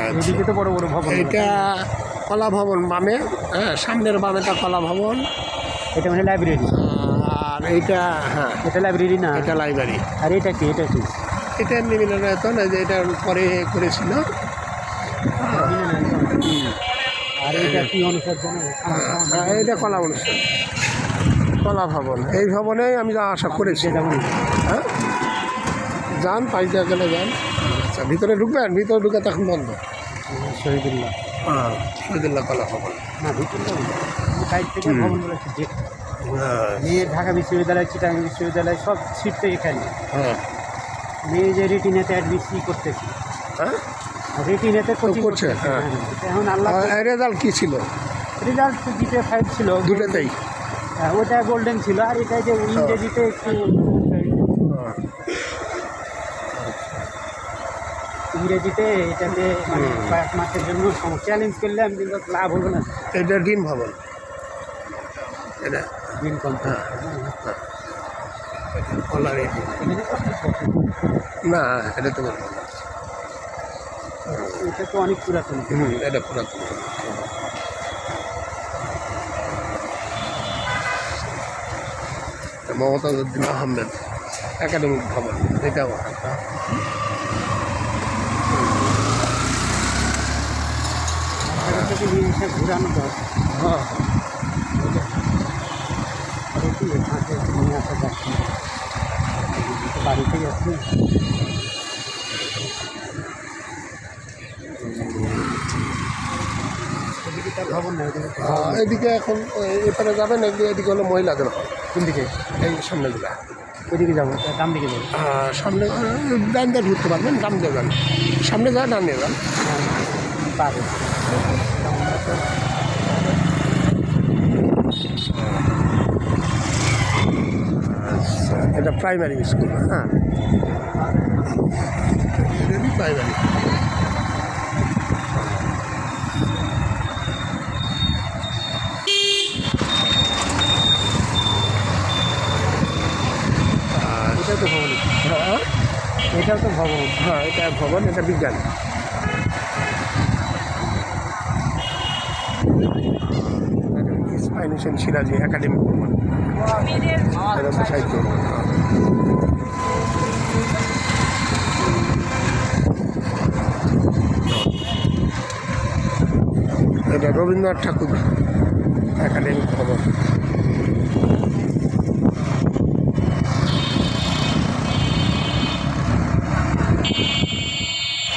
এদিকে তো বড় বড় ভবন। এটা কলা ভবন বামে, হ্যাঁ সামনের বামেটা কলা ভবন। এটা মানে লাইব্রেরি। আর এইটা হ্যাঁ এটা লাইব্রেরি না, এটা লাইব্রেরি। আর এটা কি? এটা কি? এটা এমনি মিলনায়তন, যে এটা পরে করেছিল। আর এটা কি অনুষদ জানো? এইটা কলা অনুষ্ঠান, কলা ভবন। এই ভবনে আমি যা আশা করেছি। হ্যাঁ যান, পাঁচ টাকা গেলে যান। আচ্ছা ভিতরে ঢুকবেন? ভিতরে ঢুকে তখন বন্ধ। শহীদুল্লাহ। হ্যাঁ শহীদুল্লাহ কলা ভবন। না ভিতরে সাইড থেকে ভবন বলেছে যে মেয়ে ঢাকা বিশ্ববিদ্যালয়, চিটাগাং বিশ্ববিদ্যালয় সব সিট তো এখানে। হ্যাঁ মেয়ে যে রেটিনেতে অ্যাডমিশন করতেছে, হ্যাঁ রেটিনেতে কোচিং করছে। করছে। হ্যাঁ এখন আল্লাহ রেজাল্ট কী ছিল? রেজাল্ট জিপে 5 ছিল দুটোতেই। ওটা গোল্ডেন ছিল, আর এটা যে ইংরেজিতে একটু ইংরেজিতে এটাতে মানে কয়েক মাসের জন্য চ্যালেঞ্জ করলে আমি কিন্তু লাভ হলো না। এটা ডিন ভবন, এটা দিন কম। হ্যাঁ কলার না, এটা তো বলবো না। এটা তো অনেক পুরাতন। এটা পুরাতন। মমতাজউদ্দিন আহমেদ একাডেমিক ভবন, এটাও একটা। নিয়ে এসে ঘুরানো দরকার। হ্যাঁ নিয়ে আসা যাচ্ছে বাড়িতে যাচ্ছি। খবর নেই এদিকে এখন এখানে যাবেন, এদিকে হলো মহিলাদের হল। কোন দিকে? এই সামনেগুলা। ওইদিকে যাবো, ডান দিকে যাবো। সামনে ডান দিয়ে ঢুকতে পারবেন, ডান দিয়ে যান। সামনে যান, ডান দিয়ে যান। পাবে। আচ্ছা এটা প্রাইমারি স্কুল। হ্যাঁ এটা প্রাইমারি। এটাও তো ভবন। হ্যাঁ এটাও তো ভবন। হ্যাঁ এটা ভবন, এটা বিজ্ঞান। ইসমাইল হোসেন সিরাজি একাডেমিক ভবন, এটা তো সাহিত্য। এটা রবীন্দ্রনাথ ঠাকুর একাডেমিক ভবন।